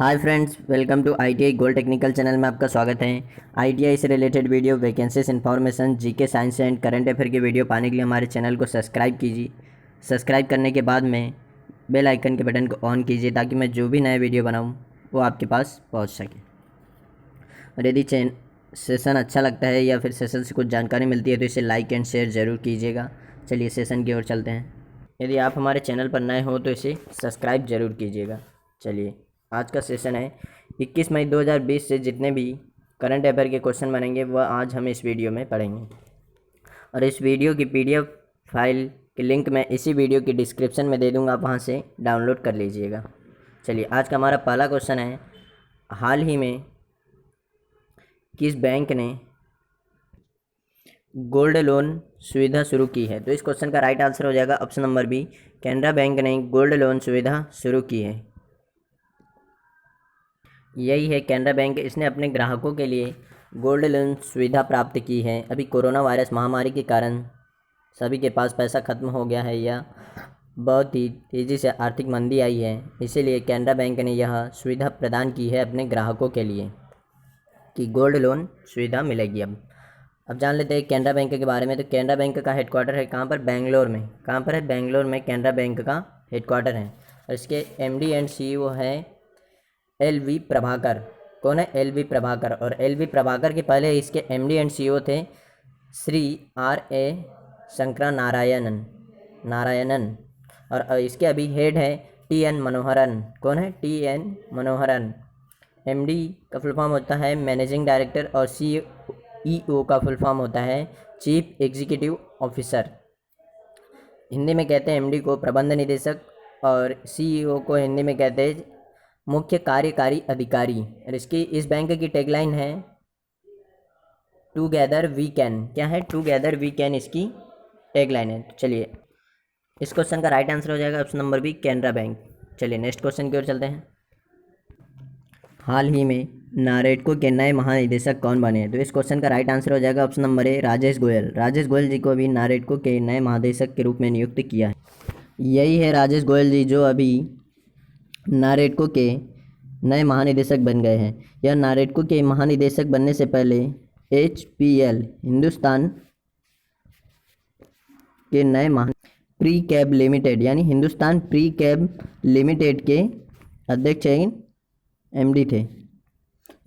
Hi friends, welcome to ITI gold technical channel में आपका स्वागत है। आईटीआई से related video, vacancies information, GK, science and current affair की वीडियो पाने के लिए हमारे चैनल को सब्सक्राइब कीजिए। सब्सक्राइब करने के बाद में बेल आइकन के बटन को ऑन कीजिए ताकि मैं जो भी नया वीडियो बनाऊँ वो आपके पास पहुँच सके। और यदि सेशन अच्छा लगता है या फिर सेशन से कुछ जानकारी मिलती है तो इसे लाइक एंड शेयर ज़रूर कीजिएगा। चलिए सेशन की ओर चलते हैं। यदि आप हमारे चैनल पर नए हो तो इसे सब्सक्राइब ज़रूर कीजिएगा। चलिए, आज का सेशन है 21 मई 2020 से जितने भी करंट अफेयर के क्वेश्चन बनेंगे वह आज हम इस वीडियो में पढ़ेंगे। और इस वीडियो की पीडीएफ फाइल की लिंक मैं इसी वीडियो की डिस्क्रिप्शन में दे दूंगा, आप वहां से डाउनलोड कर लीजिएगा। चलिए, आज का हमारा पहला क्वेश्चन है, हाल ही में किस बैंक ने गोल्ड लोन सुविधा शुरू की है? तो इस क्वेश्चन का राइट आंसर हो जाएगा option number B, Canara bank ने गोल्ड लोन सुविधा शुरू की है। यही है कैनरा बैंक। इसने अपने ग्राहकों के लिए गोल्ड लोन सुविधा प्राप्त की है। अभी कोरोना वायरस महामारी के कारण सभी के पास पैसा ख़त्म हो गया है या बहुत ही तेज़ी से आर्थिक मंदी आई है, इसीलिए कैनरा बैंक ने यह सुविधा प्रदान की है अपने ग्राहकों के लिए कि गोल्ड लोन सुविधा मिलेगी। अब जान लेते हैं कैनरा बैंक के बारे में। तो कैनरा बैंक का हेडक्वार्टर है कहाँ पर? बेंगलोर में। कहाँ पर है? बेंगलोर में कैनरा बैंक का हेडक्वार्टर है। और इसके एमडी एंड सीईओ है एल.वी. प्रभाकर। कौन है? एल.वी. प्रभाकर। और एल.वी. प्रभाकर के पहले इसके एमडी एंड सीईओ थे श्री आर.ए. शंकरा नारायणन। और इसके अभी हेड है टी.एन. मनोहरन। कौन है? टी.एन. मनोहरन। एमडी का फुल फॉर्म होता है मैनेजिंग डायरेक्टर और सीईओ का फुल फॉर्म होता है चीफ एग्जीक्यूटिव ऑफिसर। हिंदी में कहते हैं एमडी को प्रबंध निदेशक और सीईओ को हिंदी में कहते हैं मुख्य कार्यकारी अधिकारी। और इस बैंक की टैगलाइन है टुगेदर वी कैन। क्या है? टुगेदर वी कैन इसकी टैगलाइन है। तो चलिए, इस क्वेश्चन का राइट आंसर हो जाएगा option number B, Canara bank. चलिए नेक्स्ट क्वेश्चन की ओर चलते हैं। हाल ही में नारेडको के नए महानिदेशक कौन बने हैं? तो इस क्वेश्चन का राइट आंसर हो जाएगा option number A, Rajesh Goyal. Rajesh Goyal ji को अभी नारेडको के नए महानिदेशक के रूप में नियुक्त किया है। यही है राजेश गोयल जी जो अभी नारेडको के नए महानिदेशक बन गए हैं। यह नारेडको के महानिदेशक बनने से पहले HPL हिंदुस्तान के नए प्री कैब लिमिटेड यानी हिंदुस्तान प्री कैब लिमिटेड के अध्यक्ष MD थे।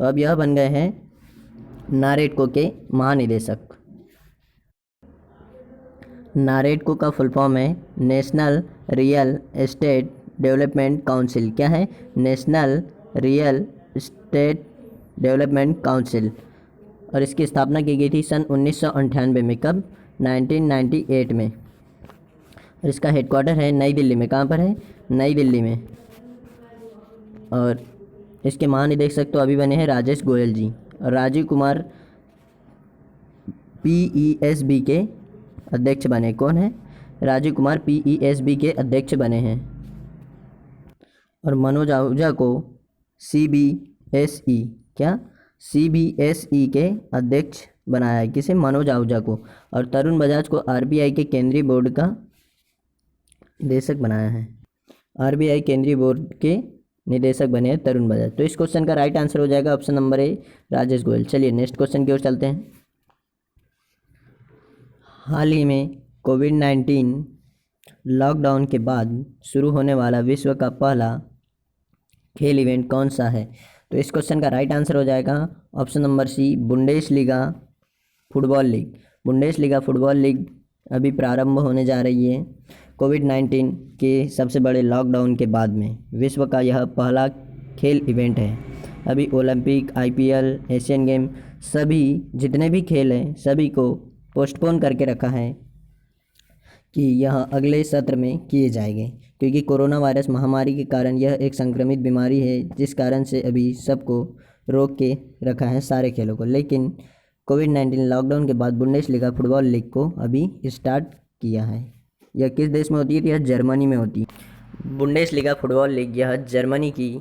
अब यह बन गए हैं नारेडको के महानिदेशक। नारेडको का फुल फॉर्म है national real estate development council. क्या है? National real estate development council. और इसकी स्थापना की गई थी सन 1998 में। कब? 1998 में। और इसका हेडक्वार्टर है नई दिल्ली में। कहाँ पर है? नई दिल्ली में। और इसके महानिदेशक तो अभी बने हैं राजेश गोयल जी। और राजीव कुमार PESB के अध्यक्ष बने। कौन है? राजीव कुमार PESB के अध्यक्ष बने हैं। और मनोज आहूजा को CBSE क्या? CBSE के अध्यक्ष बनाया है। किसे? मनोज आहूजा को। और तरुण बजाज को RBI के केंद्रीय बोर्ड का निदेशक बनाया है। RBI केंद्रीय बोर्ड के निदेशक बने हैं तरुण बजाज। तो इस क्वेश्चन का राइट आंसर हो जाएगा option number A, Rajesh Goyal. चलिए नेक्स्ट क्वेश्चन की ओर चलते हैं। हाल ही में कोविड-19 लॉकडाउन के बाद शुरू होने वाला विश्व का पहला खेल इवेंट कौन सा है? तो इस क्वेश्चन का राइट आंसर हो जाएगा option number C, Bundesliga football league. Bundesliga football league अभी प्रारंभ होने जा रही है। कोविड-19 के सबसे बड़े लॉकडाउन के बाद में विश्व का यह पहला खेल इवेंट है। अभी ओलंपिक, IPL, एशियन गेम सभी जितने भी खेल हैं सभी को पोस्टपोन करके रखा है कि यह अगले सत्र में किए जाएंगे, क्योंकि कोरोना वायरस महामारी के कारण यह एक संक्रमित बीमारी है जिस कारण से अभी सबको रोक के रखा है सारे खेलों को। लेकिन कोविड-19 लॉकडाउन के बाद बुंडेसलीगा फुटबॉल लीग को अभी स्टार्ट किया है। यह किस देश में होती है? यह जर्मनी में होती है। बुंडेसलीगा फुटबॉल लीग यह जर्मनी की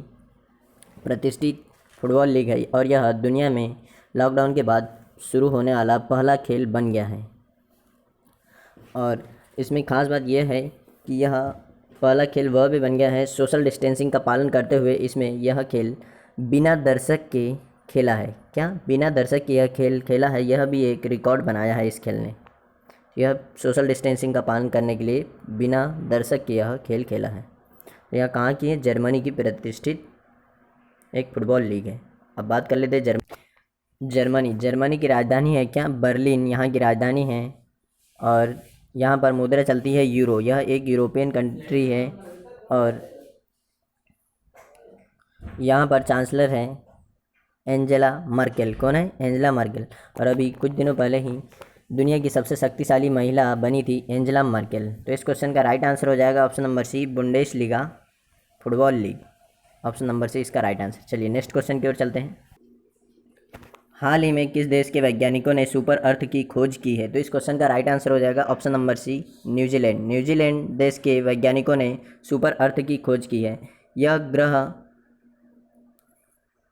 प्रतिष्ठित फुटबॉल लीग है और यह दुनिया में लॉकडाउन के बाद शुरू होने वाला पहला खेल बन गया है। और इसमें ख़ास बात यह है कि यह पहला खेल वह भी बन गया है। सोशल डिस्टेंसिंग का पालन करते हुए इसमें यह खेल बिना दर्शक के खेला है। क्या बिना दर्शक के यह खेल खेला है, यह भी एक रिकॉर्ड बनाया है इस खेल ने। यह सोशल डिस्टेंसिंग का पालन करने के लिए बिना दर्शक के यह खेल खेला है। यह कहाँ की है? जर्मनी की प्रतिष्ठित एक फुटबॉल लीग है। अब बात कर लेते हैं जर्मनी की राजधानी है क्या? बर्लिन यहाँ की राजधानी है। और यहाँ पर मुद्रा चलती है यूरो। यह एक यूरोपियन कंट्री है और यहाँ पर चांसलर है एंजेला मर्केल। कौन है? Angela Merkel. और अभी कुछ दिनों पहले ही दुनिया की सबसे शक्तिशाली महिला बनी थी एंजेला मर्केल। तो इस क्वेश्चन का राइट आंसर हो जाएगा option number C, Bundesliga football league. Option number C इसका राइट आंसर। चलिए नेक्स्ट क्वेश्चन की ओर चलते हैं। हाल ही में किस देश के वैज्ञानिकों ने सुपर अर्थ की खोज की है? तो इस क्वेश्चन का राइट आंसर हो जाएगा option number C, New Zealand. New Zealand देश के वैज्ञानिकों ने सुपर अर्थ की खोज की है। यह ग्रह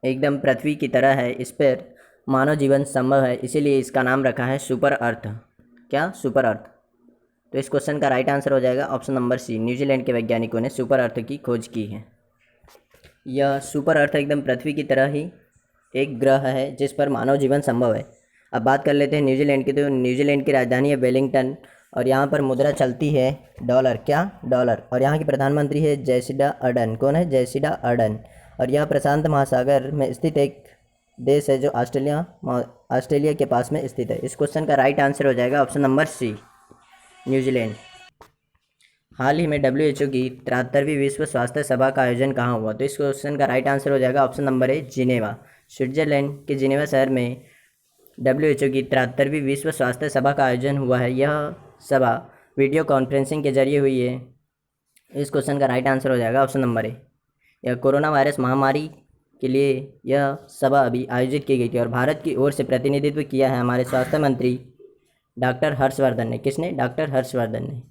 एकदम पृथ्वी की तरह है, इस पर मानव जीवन संभव है, इसीलिए इसका नाम रखा है सुपर अर्थ। क्या? सुपर अर्थ। तो इस क्वेश्चन का राइट आंसर हो जाएगा ऑप्शन नंबर सी, न्यूजीलैंड के वैज्ञानिकों ने सुपर अर्थ की खोज की है। यह सुपर अर्थ एकदम पृथ्वी की तरह ही एक ग्रह है जिस पर मानव जीवन संभव है। अब बात कर लेते हैं न्यूजीलैंड की। तो न्यूजीलैंड की राजधानी है वेलिंगटन और यहाँ पर मुद्रा चलती है डॉलर। क्या? डॉलर। और यहाँ की प्रधानमंत्री है जेसिडा अर्डन। कौन है? जेसिडा अर्डन। और यह प्रशांत महासागर में स्थित एक देश है जो ऑस्ट्रेलिया के पास में स्थित है। इस क्वेश्चन का राइट आंसर हो जाएगा ऑप्शन नंबर सी, न्यूजीलैंड। हाल ही में WHO की 73वीं विश्व स्वास्थ्य सभा का आयोजन कहाँ हुआ? तो इस क्वेश्चन का राइट आंसर हो जाएगा ऑप्शन नंबर ए, जिनेवा। स्विट्जरलैंड के जिनेवा शहर में WHO की 73वीं विश्व स्वास्थ्य सभा का आयोजन हुआ है। यह सभा वीडियो कॉन्फ्रेंसिंग के जरिए हुई है। इस क्वेश्चन का राइट आंसर हो जाएगा ऑप्शन नंबर ए। यह कोरोना वायरस महामारी के लिए यह सभा अभी आयोजित की गई थी और भारत की ओर से प्रतिनिधित्व किया है हमारे स्वास्थ्य मंत्री डॉक्टर हर्षवर्धन ने। किसने? डॉक्टर हर्षवर्धन ने,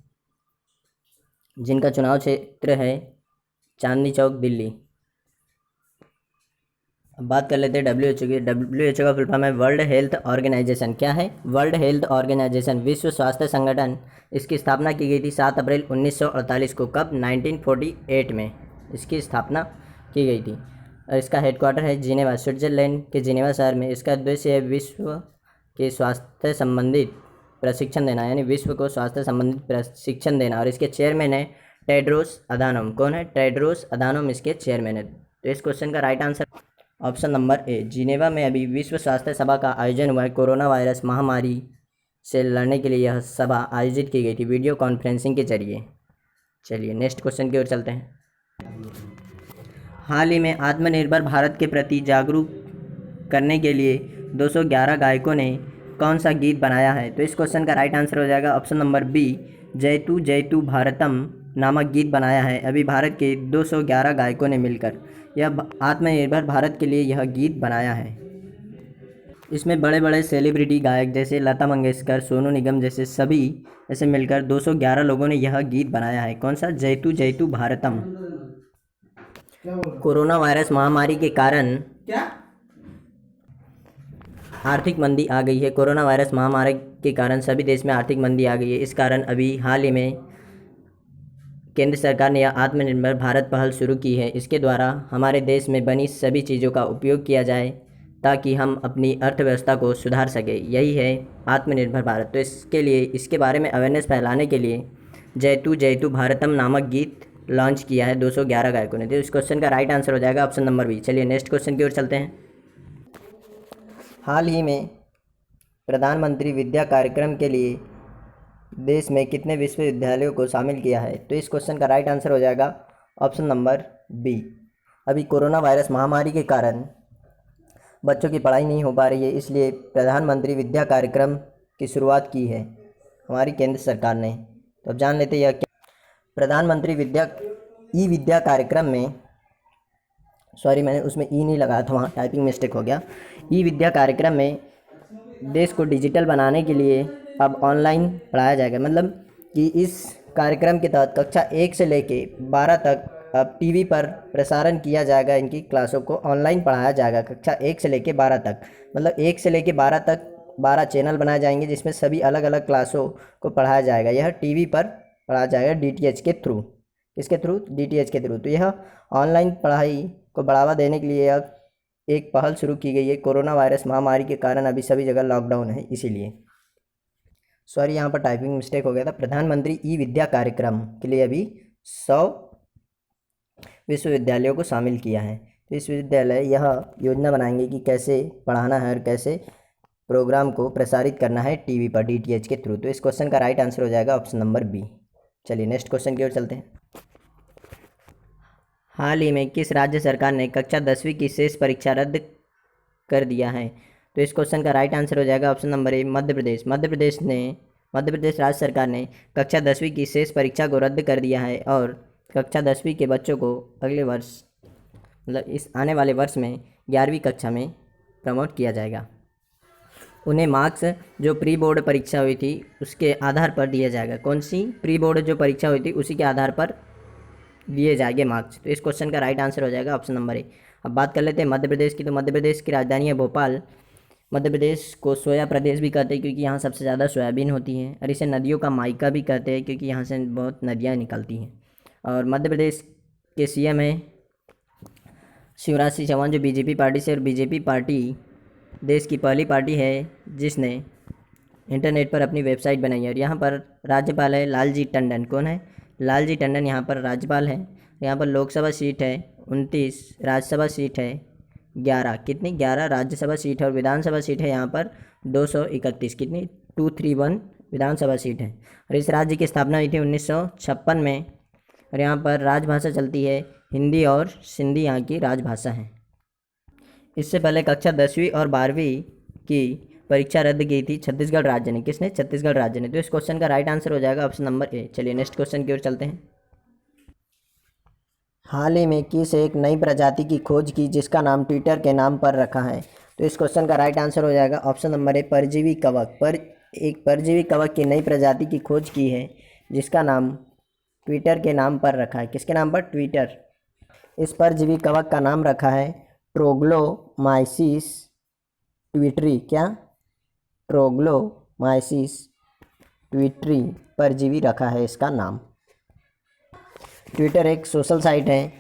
जिनका चुनाव क्षेत्र है चांदनी चौक, दिल्ली। अब बात कर लेते हैं WHO की। WHO का फुल फॉर्म है वर्ल्ड हेल्थ ऑर्गेनाइजेशन। क्या है? वर्ल्ड हेल्थ ऑर्गेनाइजेशन, विश्व स्वास्थ्य संगठन। इसकी स्थापना की गई थी 7 अप्रैल 1948 को। कब? 1948 में इसकी स्थापना की गई थी। और इसका हेडक्वार्टर है जिनेवा, स्विट्जरलैंड के जिनेवा शहर में। इसका उद्देश्य है विश्व के स्वास्थ्य संबंधित प्रशिक्षण देना, यानी विश्व को स्वास्थ्य संबंधित प्रशिक्षण देना। और इसके चेयरमैन है टेड्रोस अधानोम। कौन है? टेड्रोस अधानोम इसके चेयरमैन है। तो इस क्वेश्चन का राइट आंसर ऑप्शन नंबर ए, जिनेवा में अभी विश्व स्वास्थ्य सभा का आयोजन हुआ है। कोरोना वायरस महामारी से लड़ने के लिए यह सभा आयोजित की गई थी वीडियो कॉन्फ्रेंसिंग के जरिए। चलिए नेक्स्ट क्वेश्चन की ओर चलते हैं। हाल ही में आत्मनिर्भर भारत के प्रति जागरूक करने के लिए 211 गायकों ने कौन सा गीत बनाया है? तो इस क्वेश्चन का राइट आंसर हो जाएगा ऑप्शन नंबर बी, जयतु जयतु भारतम नामक गीत बनाया है अभी भारत के 211 गायकों ने मिलकर। यह आत्मनिर्भर भारत के लिए यह गीत बनाया है। इसमें बड़े बड़े सेलिब्रिटी गायक जैसे लता मंगेशकर, सोनू निगम जैसे सभी ऐसे मिलकर 211 लोगों ने यह गीत बनाया है। कौन सा? जयतु जयतु भारतम। कोरोना वायरस महामारी के कारण आर्थिक मंदी आ गई है। कोरोना वायरस महामारी के कारण सभी देश में आर्थिक मंदी आ गई है। इस कारण अभी हाल ही में केंद्र सरकार ने यह आत्मनिर्भर भारत पहल शुरू की है। इसके द्वारा हमारे देश में बनी सभी चीज़ों का उपयोग किया जाए ताकि हम अपनी अर्थव्यवस्था को सुधार सके। यही है आत्मनिर्भर भारत। तो इसके लिए, इसके बारे में अवेयरनेस फैलाने के लिए जयतु जयतु भारतम नामक गीत लॉन्च किया है 211 गायकों ने। तो इस क्वेश्चन का राइट आंसर हो जाएगा ऑप्शन नंबर बी। चलिए नेक्स्ट क्वेश्चन की ओर चलते हैं। हाल ही में प्रधानमंत्री विद्या कार्यक्रम के लिए देश में कितने विश्वविद्यालयों को शामिल किया है? तो इस क्वेश्चन का राइट आंसर हो जाएगा ऑप्शन नंबर बी। अभी कोरोना वायरस महामारी के कारण बच्चों की पढ़ाई नहीं हो पा रही है, इसलिए प्रधानमंत्री विद्या कार्यक्रम की शुरुआत की है हमारी केंद्र सरकार ने। तो अब जान लेते हैं यह क्या। प्रधानमंत्री ई विद्या कार्यक्रम में, सॉरी मैंने उसमें ई नहीं लगाया था, वहाँ टाइपिंग मिस्टेक हो गया। ई विद्या कार्यक्रम में देश को डिजिटल बनाने के लिए अब ऑनलाइन पढ़ाया जाएगा। मतलब कि इस कार्यक्रम के तहत कक्षा 1 से लेके 12 तक अब टीवी पर प्रसारण किया जाएगा। इनकी क्लासों को ऑनलाइन पढ़ाया जाएगा कक्षा 1 से लेके 12 तक। मतलब 1 से लेके 12 तक 12 चैनल बनाए जाएंगे जिसमें सभी अलग अलग क्लासों को पढ़ाया जाएगा। यह टीवी पर पढ़ाया जाएगा DTH के थ्रू। किसके थ्रू? DTH के थ्रू। तो यह ऑनलाइन पढ़ाई को बढ़ावा देने के लिए यह एक पहल शुरू की गई है। कोरोना वायरस महामारी के कारण अभी सभी जगह लॉकडाउन है, इसीलिए। सॉरी, यहाँ पर टाइपिंग मिस्टेक हो गया था। प्रधानमंत्री ई विद्या कार्यक्रम के लिए अभी 100 विश्वविद्यालयों को शामिल किया है। तो विश्वविद्यालय यह योजना बनाएंगे कि कैसे पढ़ाना है और कैसे प्रोग्राम को प्रसारित करना है टीवी पर DTH के थ्रू। तो इस क्वेश्चन का राइट आंसर हो जाएगा ऑप्शन नंबर बी। चलिए नेक्स्ट क्वेश्चन की ओर चलते हैं। हाल ही में किस राज्य सरकार ने कक्षा 10वीं की शेष परीक्षा रद्द कर दिया है? तो इस क्वेश्चन का राइट आंसर हो जाएगा ऑप्शन नंबर ए, मध्य प्रदेश। मध्य प्रदेश राज्य सरकार ने कक्षा 10वीं की शेष परीक्षा को रद्द कर दिया है और कक्षा 10वीं के बच्चों को अगले वर्ष, मतलब इस आने वाले वर्ष में 11वीं कक्षा में प्रमोट किया जाएगा। उन्हें मार्क्स जो प्री बोर्ड परीक्षा हुई थी उसके आधार पर दिया जाएगा। कौन सी प्री बोर्ड जो परीक्षा हुई थी उसी के आधार पर दिए जाएंगे मार्क्स। तो इस क्वेश्चन का राइट आंसर हो जाएगा ऑप्शन नंबर ए। अब बात कर लेते हैं मध्य प्रदेश की। तो मध्य प्रदेश की राजधानी है भोपाल। मध्य प्रदेश को सोया प्रदेश भी कहते हैं क्योंकि यहाँ सबसे ज़्यादा सोयाबीन होती है, और इसे नदियों का मायका भी कहते हैं क्योंकि यहाँ से बहुत नदियाँ निकलती हैं। और मध्य प्रदेश के CM है शिवराज सिंह चौहान, जो BJP पार्टी से, और BJP पार्टी देश की पहली पार्टी है जिसने इंटरनेट पर अपनी वेबसाइट बनाई है। और यहाँ पर राज्यपाल है लालजी टंडन। कौन है? लालजी टंडन यहाँ पर राज्यपाल है। यहाँ पर लोकसभा सीट है 29, राज्यसभा सीट है 11। कितनी? 11 राज्यसभा सीट है, और विधानसभा सीट है यहाँ पर 231। कितनी? 231 विधानसभा सीट है। और इस राज्य की स्थापना हुई थी 1956 में। और यहाँ पर राजभाषा चलती है हिंदी और सिंधी, यहाँ की राजभाषा है। इससे पहले कक्षा 10वीं और 12वीं की परीक्षा रद्द की थी छत्तीसगढ़ राज्य ने। किसने? छत्तीसगढ़ राज्य ने। तो इस क्वेश्चन का राइट आंसर हो जाएगा ऑप्शन नंबर ए। चलिए नेक्स्ट क्वेश्चन की ओर चलते हैं। हाल ही में किस एक नई प्रजाति की खोज की जिसका नाम ट्विटर के नाम पर रखा है? तो इस क्वेश्चन का राइट आंसर हो जाएगा ऑप्शन नंबर ए, परजीवी कवक। एक परजीवी कवक की नई प्रजाति की खोज की है जिसका नाम ट्विटर के नाम पर रखा है। किसके नाम पर? ट्विटर। इस परजीवी कवक का नाम रखा है ट्रोग्लोमाइसिस ट्विटरी। क्या? ट्रोग्लोमाइसिस ट्विटरी परजीवी रखा है इसका नाम। ट्विटर एक सोशल साइट है,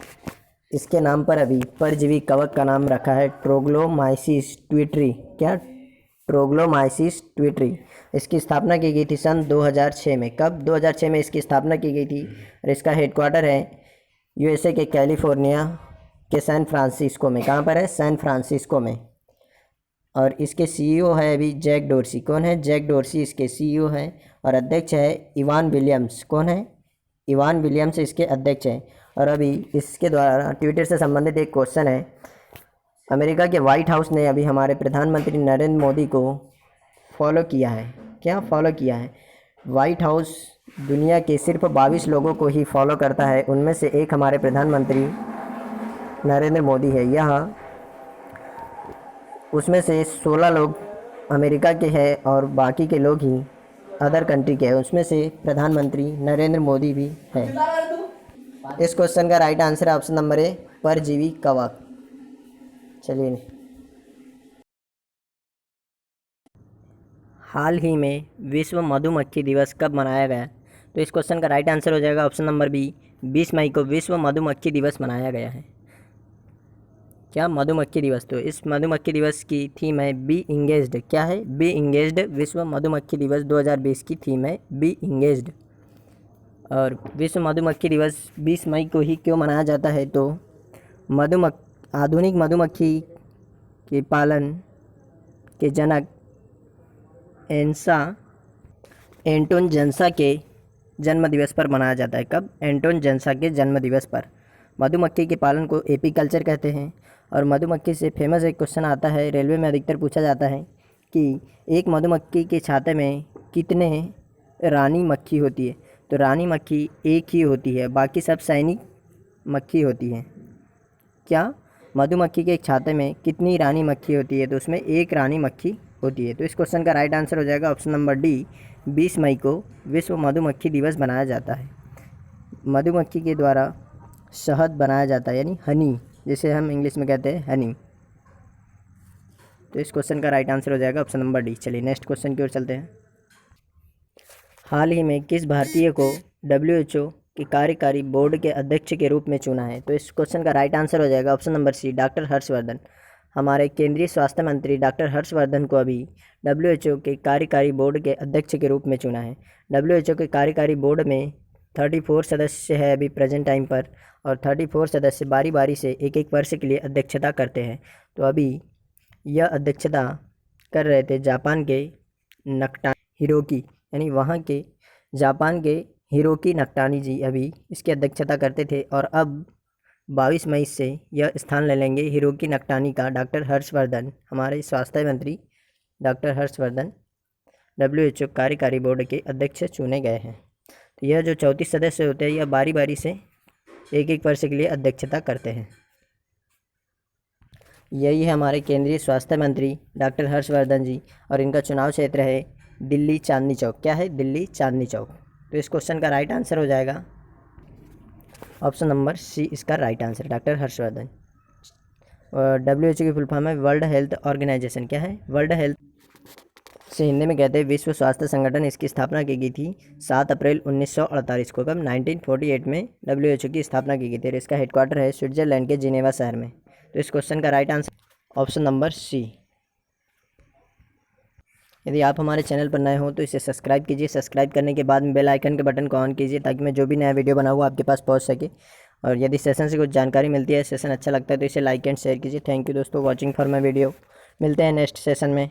इसके नाम पर अभी परजीवी कवक का नाम रखा है ट्रोग्लोमाइसिस ट्विटरी। क्या? ट्रोग्लोमाइसिस ट्विटरी। इसकी स्थापना की गई थी सन 2006 में। कब? 2006 में इसकी स्थापना की गई थी। और इसका हेडक्वार्टर है USA के कैलिफोर्निया के सैन फ्रांसिस्को में। कहाँ पर है? सैन फ्रांसिस्को में। और इसके CEO है अभी जैक डोर्सी। कौन है? जैक डोर्सी इसके CEO है। और अध्यक्ष है इवान विलियम्स। कौन है? इवान विलियम्स इसके अध्यक्ष हैं। और अभी इसके द्वारा ट्विटर से संबंधित एक क्वेश्चन है। अमेरिका के व्हाइट हाउस ने अभी हमारे प्रधानमंत्री नरेंद्र मोदी को फॉलो किया है। क्या फॉलो किया है? व्हाइट हाउस दुनिया के सिर्फ 22 लोगों को ही फॉलो करता है, उनमें से एक हमारे प्रधानमंत्री नरेंद्र मोदी है। यह उसमें से 16 लोग अमेरिका के हैं और बाकी के लोग ही अदर कंट्री के हैं, उसमें से प्रधानमंत्री नरेंद्र मोदी भी है। इस क्वेश्चन का राइट आंसर है ऑप्शन नंबर ए, परजीवी कवक। चलिए, हाल ही में विश्व मधुमक्खी दिवस कब मनाया गया? तो इस क्वेश्चन का राइट आंसर हो जाएगा ऑप्शन नंबर बी, 20 मई को विश्व मधुमक्खी दिवस मनाया गया है। क्या? मधुमक्खी दिवस। तो इस मधुमक्खी दिवस की थीम है बी इंगेज्ड। क्या है? Be engaged. विश्व मधुमक्खी दिवस 2020 की थीम है बी इंगेज्ड। और विश्व मधुमक्खी दिवस 20 मई को ही क्यों मनाया जाता है? तो आधुनिक मधुमक्खी के पालन के जनक एंटोन जंसा के जन्म दिवस पर मनाया जाता है। कब? एंटोन जंसा के जन्म दिवस पर। मधुमक्खी के पालन को एपीकल्चर कहते हैं। और मधुमक्खी से फेमस एक क्वेश्चन आता है, रेलवे में अधिकतर पूछा जाता है कि एक मधुमक्खी के छाते में कितने रानी मक्खी होती है? तो रानी मक्खी एक ही होती है, बाकी सब सैनिक मक्खी होती हैं। क्या? मधुमक्खी के एक छाते में कितनी रानी मक्खी होती है? तो उसमें एक रानी मक्खी होती है। तो इस क्वेश्चन का राइट आंसर हो जाएगा ऑप्शन नंबर डी, 20 मई को विश्व मधुमक्खी दिवस मनाया जाता है। मधुमक्खी के द्वारा शहद बनाया जाता है, यानी हनी, जिसे हम इंग्लिश में कहते हैं हनी। तो इस क्वेश्चन का राइट आंसर हो जाएगा ऑप्शन नंबर डी। चलिए नेक्स्ट क्वेश्चन की ओर चलते हैं। हाल ही में किस भारतीय को WHO के कार्यकारी बोर्ड के अध्यक्ष के रूप में चुना है? तो इस क्वेश्चन का राइट आंसर हो जाएगा option number C, doctor Harshvardhan. हमारे केंद्रीय स्वास्थ्य मंत्री डॉक्टर हर्षवर्धन को अभी WHO के कार्यकारी बोर्ड के अध्यक्ष के रूप में चुना है। WHO के कार्यकारी बोर्ड में 34 सदस्य है अभी प्रेजेंट टाइम पर, और 34 सदस्य बारी बारी से एक एक वर्ष के लिए अध्यक्षता करते हैं। तो अभी यह अध्यक्षता कर रहे थे जापान के हिरोकी, यानी वहाँ के जापान के हिरोकी नकटानी जी अभी इसकी अध्यक्षता करते थे, और अब 22 मई से यह स्थान ले लेंगे हिरोकी नकटानी का डॉक्टर हर्षवर्धन। हमारे स्वास्थ्य मंत्री डॉक्टर हर्षवर्धन WHO कार्यकारी बोर्ड के अध्यक्ष चुने गए हैं। तो यह जो 34 सदस्य होते हैं यह बारी बारी से एक एक वर्ष के लिए अध्यक्षता करते हैं। यही है हमारे केंद्रीय स्वास्थ्य मंत्री डॉक्टर हर्षवर्धन जी, और इनका चुनाव क्षेत्र है दिल्ली चांदनी चौक। क्या है? दिल्ली चांदनी चौक। तो इस क्वेश्चन का राइट आंसर हो जाएगा ऑप्शन नंबर सी, इसका right answer doctor Harshvardhan. WHO की फुल फॉर्म है वर्ल्ड हेल्थ ऑर्गेनाइजेशन। क्या है? वर्ल्ड हेल्थ से हिंदी में कहते हैं विश्व स्वास्थ्य संगठन। इसकी स्थापना की गई थी 7 अप्रैल 1948 को। कब? 1948 में WHO की स्थापना की गई थी, और इसका हेडक्वार्टर है स्विट्जरलैंड के जिनेवा शहर में। तो इस क्वेश्चन का right answer option number C. यदि आप हमारे चैनल पर नए हो तो इसे सब्सक्राइब कीजिए। सब्सक्राइब करने के बाद में बेल आइकन के बटन को ऑन कीजिए, ताकि मैं जो भी नया वीडियो बनाऊँ आपके पास पहुंच सके। और यदि सेशन से कुछ जानकारी मिलती है, सेशन अच्छा लगता है, तो इसे लाइक एंड शेयर कीजिए। थैंक यू दोस्तों वॉचिंग फॉर माई वीडियो। मिलते हैं नेक्स्ट सेशन में।